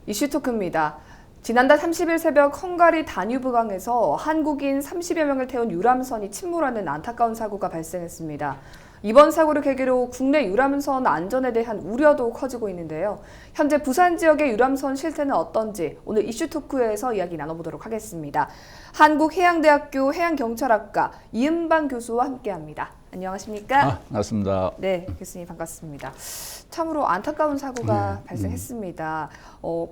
이슈 토크입니다. 지난달 30일 새벽 헝가리 다뉴브강에서 한국인 30여 명을 태운 유람선이 침몰하는 안타까운 사고가 발생했습니다. 이번 사고를 계기로 국내 유람선 안전에 대한 우려도 커지고 있는데요. 현재 부산 지역의 유람선 실태는 어떤지 오늘 이슈 토크에서 이야기 나눠보도록 하겠습니다. 한국해양대학교 해양경찰학과 이은방 교수와 함께합니다. 안녕하십니까? 반갑습니다. 네, 교수님 반갑습니다. 참으로 안타까운 사고가 발생했습니다.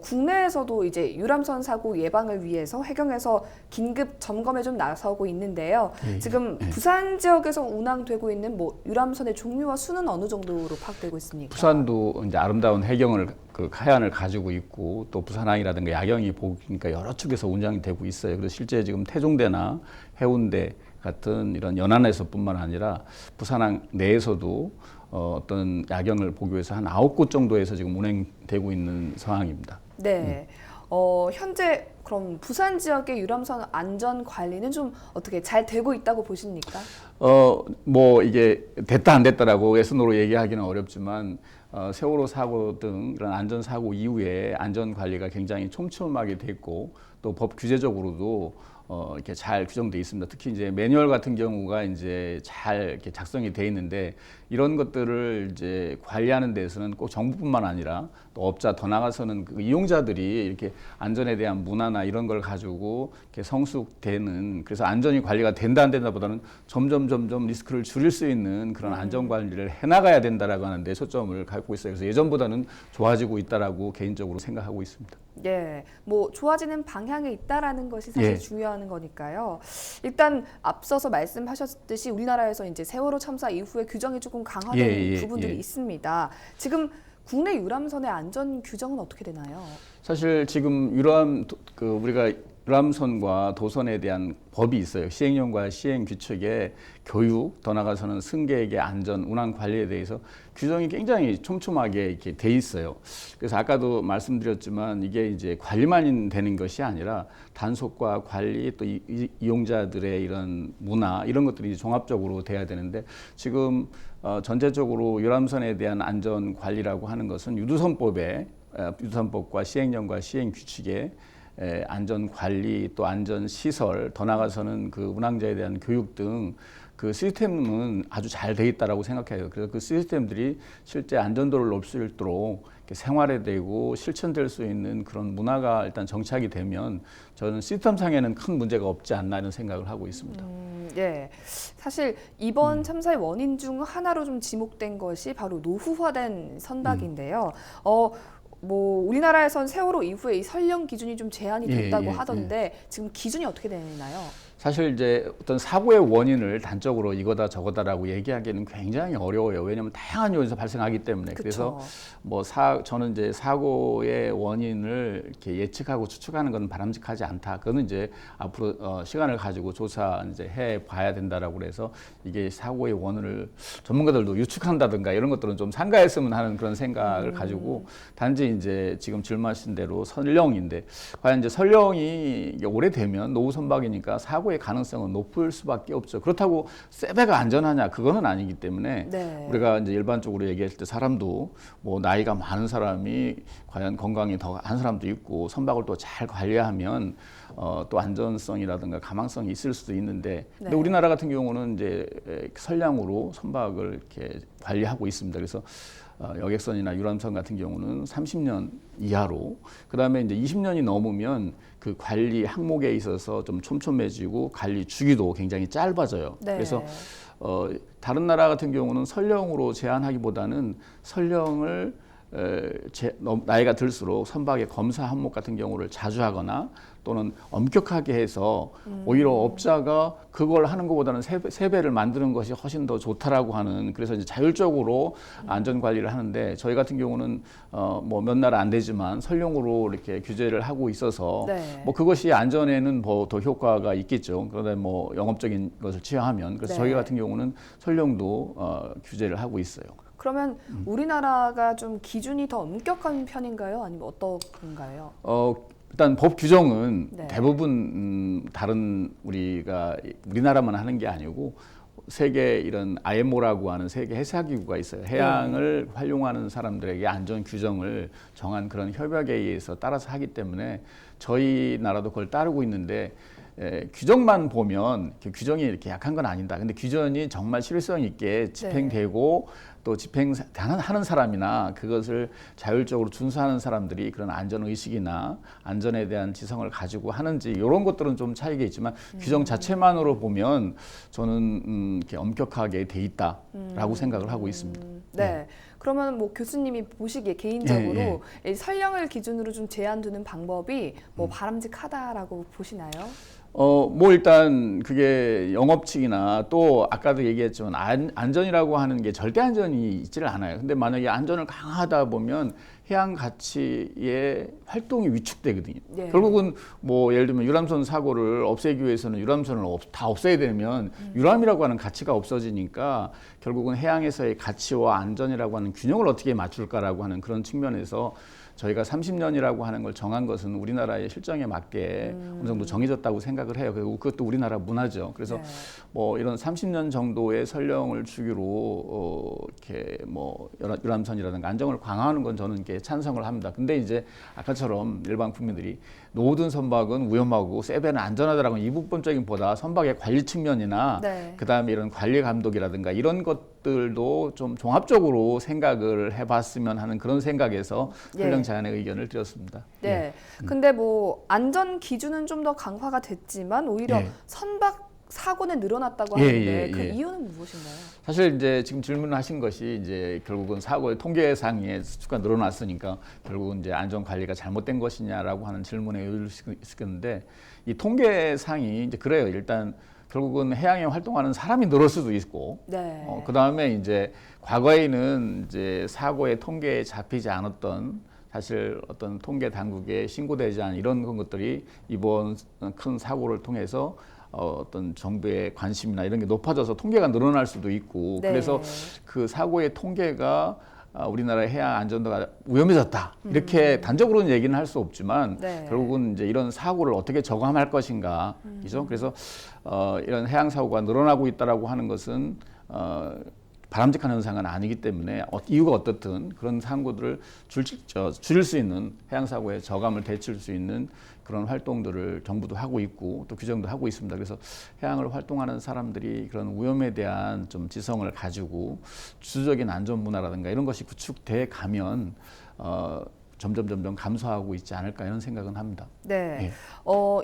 국내에서도 이제 유람선 사고 예방을 위해서 해경에서 긴급 점검에 좀 나서고 있는데요. 지금 부산 지역에서 운항되고 있는 유람선의 종류와 수는 어느 정도로 파악되고 있습니까? 부산도 이제 아름다운 해경을 하얀을 가지고 있고 또 부산항이라든가 야경이 보니까 여러 축에서 운항이 되고 있어요. 그래서 실제 지금 태종대나 해운대 같은 이런 연안에서뿐만 아니라 부산항 내에서도 어떤 야경을 보기 위해서 한 9곳 정도에서 지금 운행되고 있는 상황입니다. 네. 현재 그럼 부산 지역의 유람선 안전 관리는 좀 어떻게 잘 되고 있다고 보십니까? 이게 됐다 안 됐다라고 예순으로 얘기하기는 어렵지만 세월호 사고 등 이런 안전 사고 이후에 안전 관리가 굉장히 촘촘하게 됐고 또 법 규제적으로도 이렇게 잘 규정돼 있습니다. 특히 이제 매뉴얼 같은 경우가 이제 잘 이렇게 작성이 돼 있는데 이런 것들을 이제 관리하는 데서는 꼭 정부뿐만 아니라 또 업자 더 나가서는 그 이용자들이 이렇게 안전에 대한 문화나 이런 걸 가지고 이렇게 성숙되는, 그래서 안전이 관리가 된다 안 된다보다는 점점 리스크를 줄일 수 있는 그런 안전 관리를 해나가야 된다라고 하는데 초점을 갖고 있어요. 그래서 예전보다는 좋아지고 있다라고 개인적으로 생각하고 있습니다. 예, 좋아지는 방향에 있다라는 것이 사실 중요한 거니까요. 일단 앞서서 말씀하셨듯이 우리나라에서 이제 세월호 참사 이후에 규정이 조금 강화된 부분들이 있습니다. 지금 국내 유람선의 안전 규정은 어떻게 되나요? 사실 지금 우리가 유람선과 도선에 대한 법이 있어요. 시행령과 시행 규칙에 교육, 더 나아가서는 승객의 안전, 운항 관리에 대해서 규정이 굉장히 촘촘하게 이렇게 돼 있어요. 그래서 아까도 말씀드렸지만 이게 이제 관리만 되는 것이 아니라 단속과 관리, 또 이용자들의 이런 문화, 이런 것들이 종합적으로 돼야 되는데 지금 전체적으로 유람선에 대한 안전 관리라고 하는 것은 유도선법과 시행령과 시행 규칙에 안전 관리, 또 안전 시설, 더 나아가서는 그 운항자에 대한 교육 등 그 시스템은 아주 잘 돼 있다라고 생각해요. 그래서 그 시스템들이 실제 안전도를 높일 수 있도록 생활화되고 실천될 수 있는 그런 문화가 일단 정착이 되면 저는 시스템상에는 큰 문제가 없지 않나 이런 생각을 하고 있습니다. 네, 사실 이번 참사의 원인 중 하나로 좀 지목된 것이 바로 노후화된 선박인데요. 우리나라에선 세월호 이후에 이 선령 기준이 좀 제한이 됐다고 하던데 지금 기준이 어떻게 되나요? 사실 이제 어떤 사고의 원인을 단적으로 이거다 저거다라고 얘기하기는 굉장히 어려워요. 왜냐하면 다양한 요인에서 발생하기 때문에. 그쵸. 그래서 저는 이제 사고의 원인을 이렇게 예측하고 추측하는 건 바람직하지 않다. 그거는 이제 앞으로 시간을 가지고 조사 이제 해 봐야 된다라고 그래서 이게 사고의 원인을 전문가들도 유축한다든가 이런 것들은 좀 삼가했으면 하는 그런 생각을 가지고, 단지 이제 지금 질문하신 대로 선령인데 과연 이제 선령이 오래되면 노후 선박이니까 사고의 가능성은 높을 수밖에 없죠. 그렇다고 세배가 안전하냐? 그거는 아니기 때문에 우리가 이제 일반적으로 얘기할 때 사람도 나이가 많은 사람이 과연 건강이 더 한 사람도 있고 선박을 또 잘 관리하면 또 안전성이라든가 가망성이 있을 수도 있는데, 근데 우리나라 같은 경우는 이제 선량으로 선박을 이렇게 관리하고 있습니다. 그래서 여객선이나 유람선 같은 경우는 30년 이하로, 그다음에 이제 20년이 넘으면 그 관리 항목에 있어서 좀 촘촘해지고 관리 주기도 굉장히 짧아져요. 그래서 다른 나라 같은 경우는 선령으로 제한하기보다는 선령을 나이가 들수록 선박의 검사 항목 같은 경우를 자주 하거나 또는 엄격하게 해서 오히려 업자가 그걸 하는 것보다는 세배를 만드는 것이 훨씬 더 좋다라고 하는, 그래서 이제 자율적으로 안전 관리를 하는데 저희 같은 경우는 몇 날 안 되지만 선령으로 이렇게 규제를 하고 있어서 그것이 안전에는 더 효과가 있겠죠. 그러다 영업적인 것을 취하하면, 그래서 저희 같은 경우는 선령도 규제를 하고 있어요. 그러면 우리나라가 좀 기준이 더 엄격한 편인가요? 아니면 어떤가요? 일단 법 규정은 대부분 다른 우리나라만 하는 게 아니고 세계 이런 IMO라고 하는 세계 해사기구가 있어요. 해양을 활용하는 사람들에게 안전 규정을 정한 그런 협약에 의해서 따라서 하기 때문에 저희 나라도 그걸 따르고 있는데 규정만 보면 그 규정이 이렇게 약한 건 아니다. 근데 규정이 정말 실효성 있게 집행되고 또 집행하는 사람이나 그것을 자율적으로 준수하는 사람들이 그런 안전의식이나 안전에 대한 지성을 가지고 하는지 이런 것들은 좀 차이가 있지만 규정 자체만으로 보면 저는 이렇게 엄격하게 돼 있다라고 생각을 하고 있습니다. 네. 그러면 뭐 교수님이 보시기에 개인적으로 이 선량을 기준으로 좀 제한 두는 방법이 뭐 바람직하다라고 보시나요? 뭐 일단 그게 영업 측이나 또 아까도 얘기했지만 안전이라고 하는 게 절대 안전이 있지를 않아요. 근데 만약에 안전을 강화하다 보면 해양 가치의 활동이 위축되거든요. 결국은 뭐 예를 들면 유람선 사고를 없애기 위해서는 유람선을 다 없애야 되면 유람이라고 하는 가치가 없어지니까 결국은 해양에서의 가치와 안전이라고 하는 균형을 어떻게 맞출까라고 하는 그런 측면에서 저희가 30년이라고 하는 걸 정한 것은 우리나라의 실정에 맞게 어느 정도 정해졌다고 생각을 해요. 그리고 그것도 우리나라 문화죠. 그래서 뭐 이런 30년 정도의 선령을 주기로 이렇게 뭐 유람선이라든가 안전을 강화하는 건 저는 이렇게 찬성을 합니다. 근데 이제 아까처럼 일반 국민들이 모든 선박은 위험하고 세배는 안전하다라고 이부분적인 보다 선박의 관리 측면이나 그다음에 이런 관리 감독이라든가 이런 것들도 좀 종합적으로 생각을 해봤으면 하는 그런 생각에서 선령 제안의 의견을 드렸습니다. 근데 뭐 안전 기준은 좀 더 강화가 됐지만 오히려 선박 사고는 늘어났다고 하는데 그 이유는 무엇인가요? 사실 이제 지금 질문하신 것이 이제 결국은 사고의 통계상의 수가 늘어났으니까 결국은 이제 안전 관리가 잘못된 것이냐라고 하는 질문에 의의를 있었는데 이 통계상이 이제 그래요. 일단 결국은 해양에 활동하는 사람이 늘을 수도 있고, 그 다음에 이제 과거에는 이제 사고의 통계에 잡히지 않았던 사실 어떤 통계 당국에 신고되지 않은 이런 것들이 이번 큰 사고를 통해서 어떤 정부의 관심이나 이런 게 높아져서 통계가 늘어날 수도 있고 그래서 그 사고의 통계가 우리나라의 해양 안전도가 위험해졌다 이렇게 단적으로는 얘기는 할 수 없지만 결국은 이제 이런 사고를 어떻게 저감할 것인가 이죠. 그래서 이런 해양 사고가 늘어나고 있다라고 하는 것은 바람직한 현상은 아니기 때문에 이유가 어떻든 그런 사고들을 줄일 수 있는 해양 사고의 저감을 되칠 수 있는 그런 활동들을 정부도 하고 있고 또 규정도 하고 있습니다. 그래서 해양을 활동하는 사람들이 그런 위험에 대한 좀 지성을 가지고 주도적인 안전 문화라든가 이런 것이 구축돼 가면 점점 감소하고 있지 않을까 이런 생각은 합니다.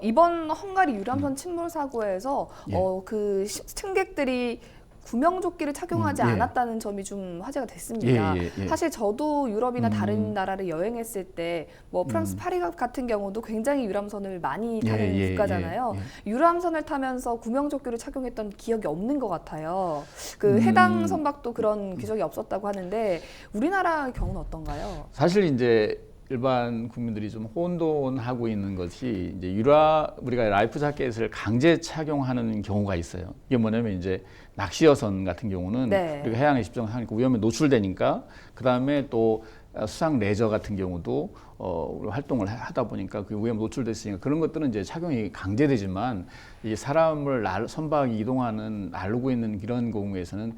이번 헝가리 유람선 침몰 사고에서 그 승객들이 구명조끼를 착용하지 않았다는 점이 좀 화제가 됐습니다. 사실 저도 유럽이나 다른 나라를 여행했을 때 뭐 프랑스 파리 같은 경우도 굉장히 유람선을 많이 타는 국가잖아요. 유람선을 타면서 구명조끼를 착용했던 기억이 없는 것 같아요. 그 해당 선박도 그런 규정이 없었다고 하는데 우리나라의 경우는 어떤가요? 사실 이제 일반 국민들이 좀 혼돈하고 있는 것이 이제 우리가 라이프 자켓을 강제 착용하는 경우가 있어요. 이게 뭐냐면 이제 낚시여선 같은 경우는 우리가 해양에 집중하니까 위험에 노출되니까 그 다음에 또 수상 레저 같은 경우도 활동을 하다 보니까 그 위험에 노출됐으니까 그런 것들은 이제 착용이 강제되지만 이 사람을 선박이 이동하는 나르고 있는 이런 경우에서는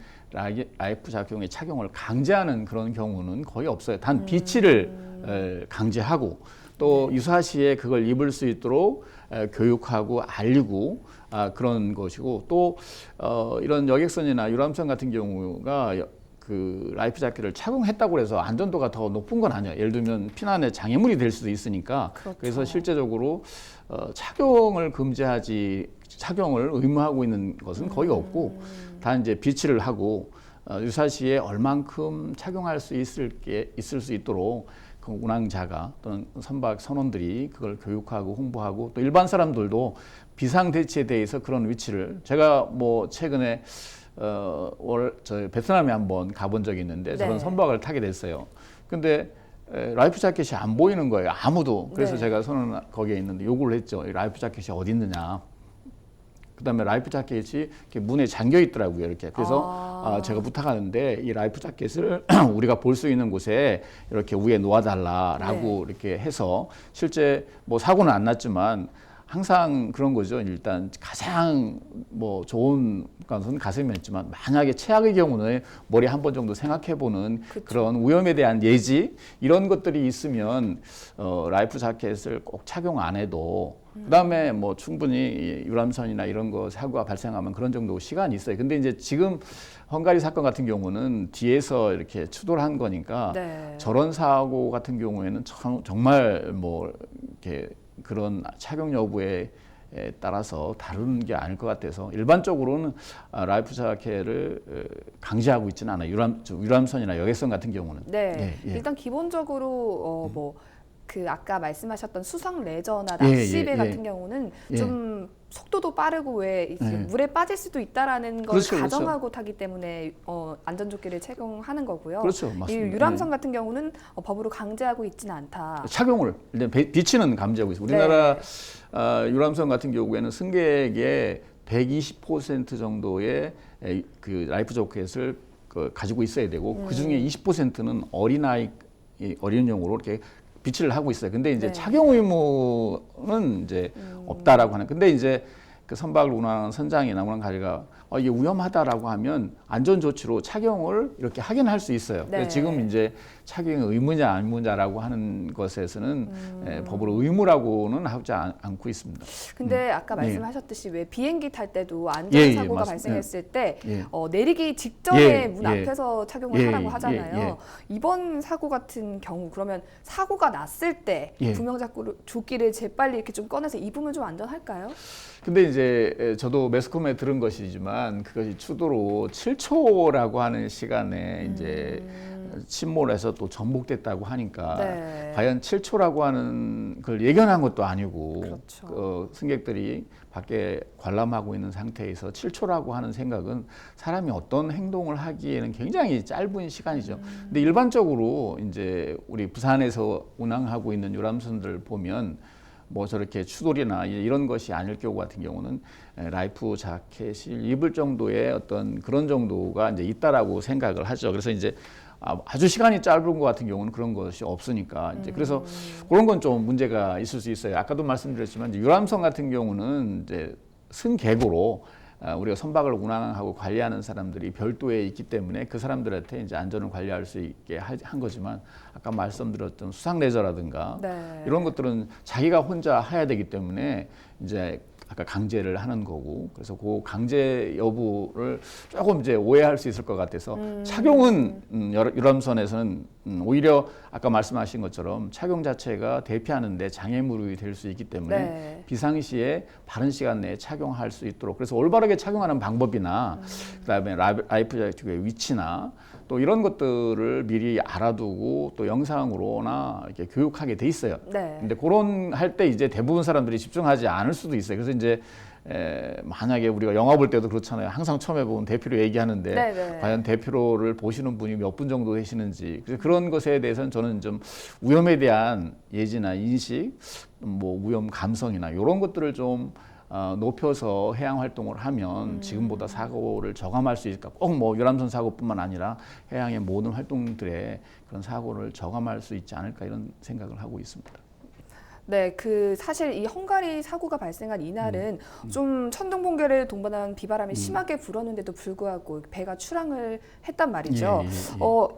라이프 자켓의 착용을 강제하는 그런 경우는 거의 없어요. 단 비치를 강제하고 또 유사시에 그걸 입을 수 있도록 교육하고 알리고 그런 것이고 또 이런 여객선이나 유람선 같은 경우가 그 라이프 자켓을 착용했다고 해서 안전도가 더 높은 건 아니에요. 예를 들면 피난의 장애물이 될 수도 있으니까 그래서 실제적으로 착용을 착용을 의무하고 있는 것은 거의 없고 단 이제 비치를 하고 유사시에 얼만큼 착용할 수 있을 수 있도록 그 운항자가 또는 선박 선원들이 그걸 교육하고 홍보하고 또 일반 사람들도 비상대치에 대해서 그런 위치를 제가 뭐 최근에 저 베트남에 한번 가본 적이 있는데 저런 선박을 타게 됐어요. 근데 라이프 자켓이 안 보이는 거예요. 아무도. 그래서 제가 거기에 있는데 요구를 했죠. 라이프 자켓이 어디 있느냐. 그다음에 라이프 자켓이 이렇게 문에 잠겨 있더라고요. 이렇게. 그래서 제가 부탁하는데 이 라이프 자켓을 우리가 볼 수 있는 곳에 이렇게 위에 놓아달라라고 이렇게 해서 실제 뭐 사고는 안 났지만 항상 그런 거죠. 일단 가장 뭐 좋은 것은 가슴이었지만 만약에 최악의 경우는 머리 한 번 정도 생각해보는 그런 위험에 대한 예지 이런 것들이 있으면 라이프 자켓을 꼭 착용 안 해도 그다음에 뭐 충분히 유람선이나 이런 거 사고가 발생하면 그런 정도 시간이 있어요. 근데 이제 지금 헝가리 사건 같은 경우는 뒤에서 이렇게 추돌을 한 거니까 네. 저런 사고 같은 경우에는 정말 뭐 이렇게 그런 착용 여부에 따라서 다루는 게 아닐 것 같아서 일반적으로는 라이프 자켓을 강제하고 있지는 않아요. 유람선이나 여객선 같은 경우는. 네. 예, 예. 일단 기본적으로 그 아까 말씀하셨던 수상 레저나 예, 낚시배 예, 같은 예. 경우는 예. 좀 속도도 빠르고 왜 이제 예. 물에 빠질 수도 있다라는 걸 그렇죠, 가정하고 타기 때문에 안전조끼를 착용하는 거고요. 그렇죠, 이 맞습니다. 유람선 같은 경우는 법으로 강제하고 있지는 않다. 착용을 일단 비치는 감지하고 있습니다. 우리나라 유람선 같은 경우에는 승객의 120% 정도의 그 라이프 자켓을 가지고 있어야 되고 그 중에 20%는 어린용으로 이렇게 비치를 하고 있어요. 근데 이제 네. 착용 의무는 이제 없다라고 하는. 근데 이제 그 선박을 운항하는 선장이나 운항가이가 이게 위험하다라고 하면 안전조치로 착용을 이렇게 하긴 할 수 있어요. 네. 그래서 지금 이제 착용이 의무냐 의무냐라고 하는 것에서는 법으로 의무라고는 하지 않고 있습니다. 근데 아까 말씀하셨듯이 왜 비행기 탈 때도 안전사고가 발생했을 때 내리기 직전에 문 앞에서 착용을 하라고 하잖아요. 이번 사고 같은 경우 그러면 사고가 났을 때 구명조끼를 재빨리 이렇게 좀 꺼내서 입으면 좀 안전할까요? 근데 이제 저도 매스컴에 들은 것이지만 그것이 추도로 7초라고 하는 시간에 이제 침몰해서 또 전복됐다고 하니까 과연 7초라고 하는 걸 예견한 것도 아니고 그렇죠. 승객들이 밖에 관람하고 있는 상태에서 7초라고 하는 생각은 사람이 어떤 행동을 하기에는 굉장히 짧은 시간이죠. 근데 일반적으로 이제 우리 부산에서 운항하고 있는 유람선들 보면 뭐 저렇게 추돌이나 이런 것이 아닐 경우 같은 경우는 라이프 자켓을 입을 정도의 어떤 그런 정도가 이제 있다라고 생각을 하죠. 그래서 이제 아주 시간이 짧은 것 같은 경우는 그런 것이 없으니까 이제 그래서 그런 건 좀 문제가 있을 수 있어요. 아까도 말씀드렸지만 이제 유람선 같은 경우는 이제 승객으로 우리가 선박을 운항하고 관리하는 사람들이 별도에 있기 때문에 그 사람들한테 이제 안전을 관리할 수 있게 한 거지만 아까 말씀드렸던 수상 레저라든가 이런 것들은 자기가 혼자 해야 되기 때문에 이제 아까 강제를 하는 거고 그래서 그 강제 여부를 조금 이제 오해할 수 있을 것 같아서 착용은 유람선에서는 오히려 아까 말씀하신 것처럼 착용 자체가 대피하는데 장애물이 될 수 있기 때문에 비상시에 바른 시간 내에 착용할 수 있도록 그래서 올바르게 착용하는 방법이나 그다음에 라이프 자켓의 위치나 또 이런 것들을 미리 알아두고 또 영상으로나 이렇게 교육하게 돼 있어요. 근데 그런 할 때 이제 대부분 사람들이 집중하지 않을 수도 있어요. 그래서 이제 만약에 우리가 영화 볼 때도 그렇잖아요. 항상 처음에 보면 대피로 얘기하는데 과연 대피로를 보시는 분이 몇 분 정도 되시는지 그런 것에 대해서는 저는 좀 위험에 대한 예지나 인식, 뭐 위험 감성이나 이런 것들을 좀 높여서 해양 활동을 하면 지금보다 사고를 저감할 수 있을까? 꼭 뭐 유람선 사고뿐만 아니라 해양의 모든 활동들에 그런 사고를 저감할 수 있지 않을까 이런 생각을 하고 있습니다. 네, 그 사실 이 헝가리 사고가 발생한 이날은 좀 천둥번개를 동반한 비바람이 심하게 불었는데도 불구하고 배가 출항을 했단 말이죠.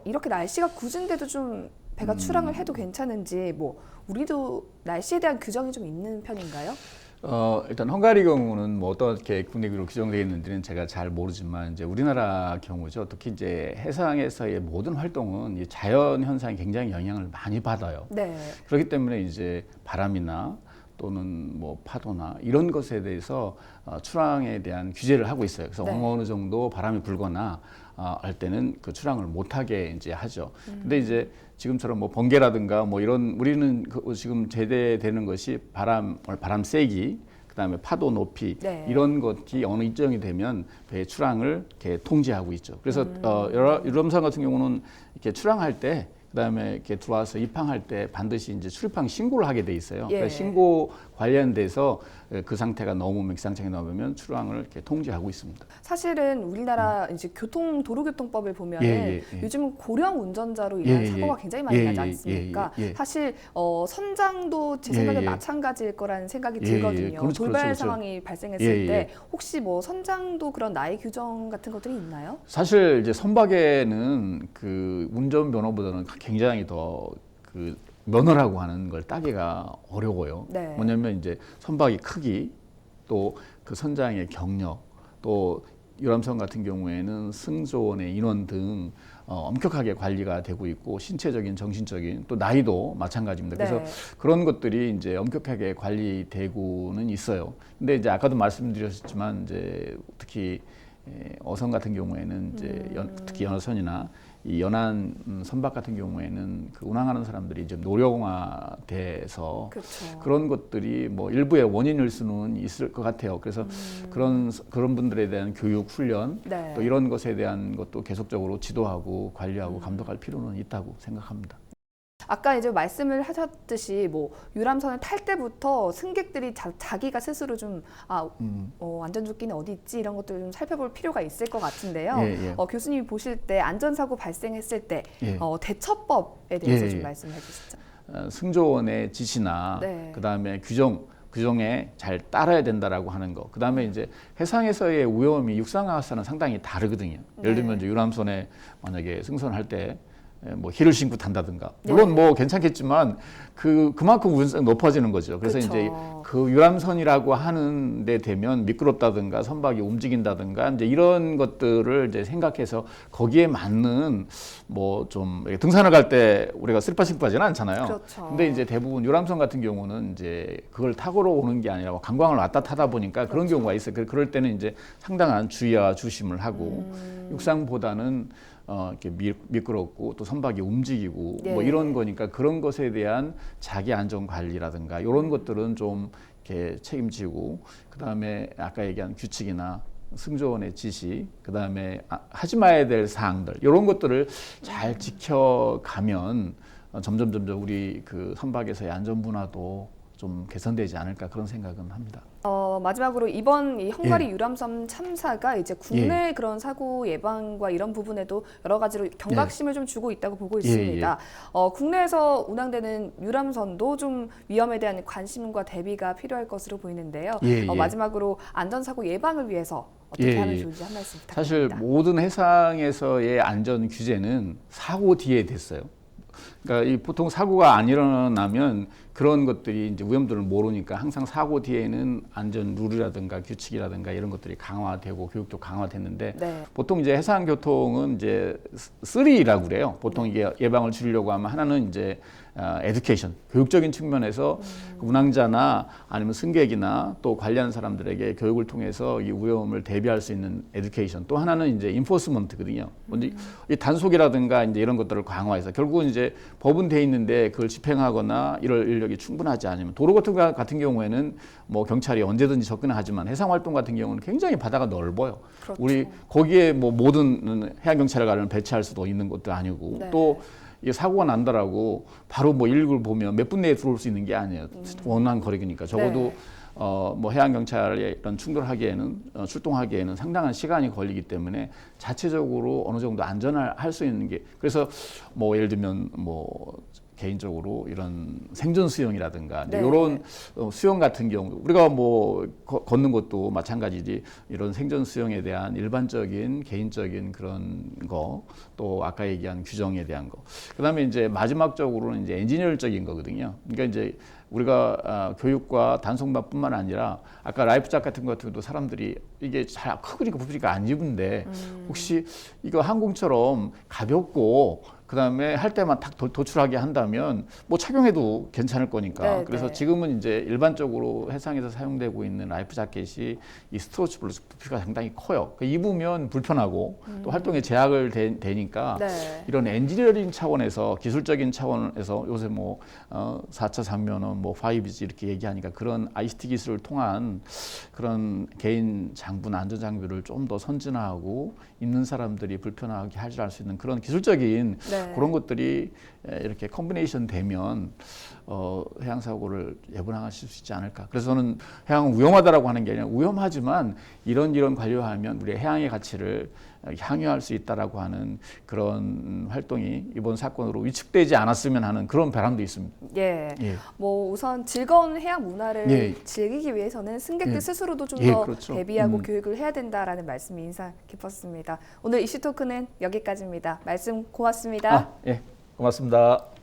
이렇게 날씨가 굳은데도 좀 배가 출항을 해도 괜찮은지 뭐 우리도 날씨에 대한 규정이 좀 있는 편인가요? 일단 헝가리 경우는 뭐 어떻게 국내기로 규정되어 있는지는 제가 잘 모르지만 이제 우리나라 경우죠. 특히 이제 해상에서의 모든 활동은 이 자연 현상이 굉장히 영향을 많이 받아요. 그렇기 때문에 이제 바람이나 또는 뭐 파도나 이런 것에 대해서 출항에 대한 규제를 하고 있어요. 그래서 어느 정도 바람이 불거나 할 때는 그 출항을 못하게 이제 하죠. 근데 이제 지금처럼 뭐 번개라든가 뭐 이런 우리는 지금 제대되는 것이 바람 세기, 그다음에 파도 높이 이런 것이 어느 일정이 되면 배의 출항을 이렇게 통제하고 있죠. 그래서 유람선 같은 경우는 이렇게 출항할 때 그다음에 이렇게 들어와서 입항할 때 반드시 이제 출입항 신고를 하게 돼 있어요. 예. 그러니까 신고 관련돼서 그 상태가 넘으면 기상청에 넘으면 출항을 이렇게 통지하고 있습니다. 사실은 우리나라 이제 도로교통법을 보면은 예. 요즘 고령 운전자로 인한 예. 사고가 굉장히 많이 나지 예. 않습니까? 예. 사실 선장도 제 생각에 마찬가지일 거라는 생각이 들거든요. 그렇죠, 돌발 그렇죠. 상황이 발생했을 때 혹시 뭐 선장도 그런 나이 규정 같은 것들이 있나요? 사실 이제 선박에는 그 운전 면허보다는 굉장히 더 그 면허라고 하는 걸 따기가 어려워요. 네. 뭐냐면 이제 선박의 크기, 또 그 선장의 경력, 또 유람선 같은 경우에는 승조원의 인원 등 엄격하게 관리가 되고 있고 신체적인, 정신적인 또 나이도 마찬가지입니다. 그래서 네. 그런 것들이 이제 엄격하게 관리되고는 있어요. 근데 이제 아까도 말씀드렸지만 이제 특히 어선 같은 경우에는 이제 특히 연어선이나 이 연안 선박 같은 경우에는 그 운항하는 사람들이 이제 노령화돼서 그렇죠. 그런 것들이 뭐 일부의 원인일 수는 있을 것 같아요. 그래서 그런 분들에 대한 교육, 훈련 네. 또 이런 것에 대한 것도 계속적으로 지도하고 관리하고 감독할 필요는 있다고 생각합니다. 아까 이제 말씀을 하셨듯이 뭐 유람선을 탈 때부터 승객들이 자기가 스스로 좀 안전조끼는 어디 있지 이런 것들을 좀 살펴볼 필요가 있을 것 같은데요. 교수님이 보실 때 안전사고 발생했을 때 대처법에 대해서 좀 말씀해 주시죠. 승조원의 지시나 네. 그다음에 규정에 잘 따라야 된다라고 하는 거. 그다음에 이제 해상에서의 위험이 육상에서는 상당히 다르거든요. 예를 들면 이제 유람선에 만약에 승선할 때 뭐 힐을 신고 탄다든가 물론 뭐 괜찮겠지만 그만큼 운전성이 높아지는 거죠. 그래서 그쵸. 이제 그 유람선이라고 하는 데 되면 미끄럽다든가 선박이 움직인다든가 이제 이런 것들을 이제 생각해서 거기에 맞는 뭐 좀 등산을 갈 때 우리가 슬리퍼 신고 하지는 않잖아요. 그렇죠. 근데 이제 대부분 유람선 같은 경우는 이제 그걸 타고로 오는 게 아니라 관광을 왔다 타다 보니까 그런 경우가 있어요. 그럴 때는 이제 상당한 주의와 주심을 하고 육상보다는 이렇게 미끄럽고 또 선박이 움직이고 뭐 이런 거니까 그런 것에 대한 자기 안전 관리라든가 이런 것들은 좀 이렇게 책임지고 그다음에 아까 얘기한 규칙이나 승조원의 지시, 그다음에 하지 말아야 될 사항들 이런 것들을 잘 지켜가면 점점 우리 그 선박에서의 안전 문화도 좀 개선되지 않을까 그런 생각은 합니다. 마지막으로 이번 이 헝가리 유람선 참사가 이제 국내 그런 사고 예방과 이런 부분에도 여러 가지로 경각심을 좀 주고 있다고 보고 있습니다. 국내에서 운항되는 유람선도 좀 위험에 대한 관심과 대비가 필요할 것으로 보이는데요. 마지막으로 안전사고 예방을 위해서 어떻게 하면 좋은지 한 말씀 부탁드립니다. 사실 모든 해상에서의 안전 규제는 사고 뒤에 됐어요. 그러니까 이 보통 사고가 안 일어나면 그런 것들이 이제 위험들을 모르니까 항상 사고 뒤에는 안전 룰이라든가 규칙이라든가 이런 것들이 강화되고 교육도 강화됐는데 보통 이제 해상 교통은 이제 3라고 그래요. 보통 이게 예방을 줄이려고 하면 하나는 이제 에듀케이션, 교육적인 측면에서 운항자나 아니면 승객이나 또 관리하는 사람들에게 교육을 통해서 이 위험을 대비할 수 있는 에듀케이션. 또 하나는 이제 인포스먼트거든요. 이 단속이라든가 이제 이런 것들을 강화해서 결국은 이제 법은 돼 있는데 그걸 집행하거나 이럴 인력이 충분하지 않으면 도로 같은 경우에는 뭐 경찰이 언제든지 접근하지만 해상 활동 같은 경우는 굉장히 바다가 넓어요. 그렇죠. 우리 거기에 뭐 모든 해양 경찰관을 배치할 수도 있는 것도 아니고 또 이 사고가 난다라고 바로 뭐 119를 보면 몇 분 내에 들어올 수 있는 게 아니에요. 원한 거리니까 적어도 뭐 해양 경찰에 이런 충돌하기에는 출동하기에는 상당한 시간이 걸리기 때문에 자체적으로 어느 정도 안전할 수 있는 게 그래서 뭐 예를 들면 뭐 개인적으로 이런 생존 수영이라든가 이런 수영 같은 경우 우리가 뭐 걷는 것도 마찬가지지 이런 생존 수영에 대한 일반적인 개인적인 그런 거 또 아까 얘기한 규정에 대한 거 그다음에 이제 마지막적으로는 이제 엔지니어적인 거거든요. 그러니까 이제 우리가 교육과 단속만뿐만 아니라 아까 라이프잭 같은 것도 사람들이 이게 잘 크니까 부피가 안 입은데 혹시 이거 항공처럼 가볍고 그다음에 할 때만 탁 도출하게 한다면 뭐 착용해도 괜찮을 거니까 그래서 지금은 이제 일반적으로 해상에서 사용되고 있는 라이프 자켓이 이 스트로치 블루스 부피가 상당히 커요. 그러니까 입으면 불편하고 또 활동에 제약을 되니까 이런 엔지니어링 차원에서 기술적인 차원에서 요새 뭐 4차 산면허 뭐 5G 이렇게 얘기하니까 그런 ICT 기술을 통한 그런 개인 장비나 안전 장비를 좀 더 선진화하고 있는 사람들이 불편하게 할 수 있는 그런 기술적인 그런 것들이 이렇게 컴비네이션 되면 해양 사고를 예방하실 수 있지 않을까. 그래서 저는 해양은 위험하다라고 하는 게 아니라 위험하지만 이런 관리하면 우리 해양의 가치를 향유할 수 있다라고 하는 그런 활동이 이번 사건으로 위축되지 않았으면 하는 그런 바람도 있습니다. 예. 예. 뭐 우선 즐거운 해양 문화를 예. 즐기기 위해서는 승객들 예. 스스로도 좀 예, 더 그렇죠. 대비하고 교육을 해야 된다라는 말씀이 인상 깊었습니다. 오늘 이슈 토크는 여기까지입니다. 말씀 고맙습니다. 예, 고맙습니다.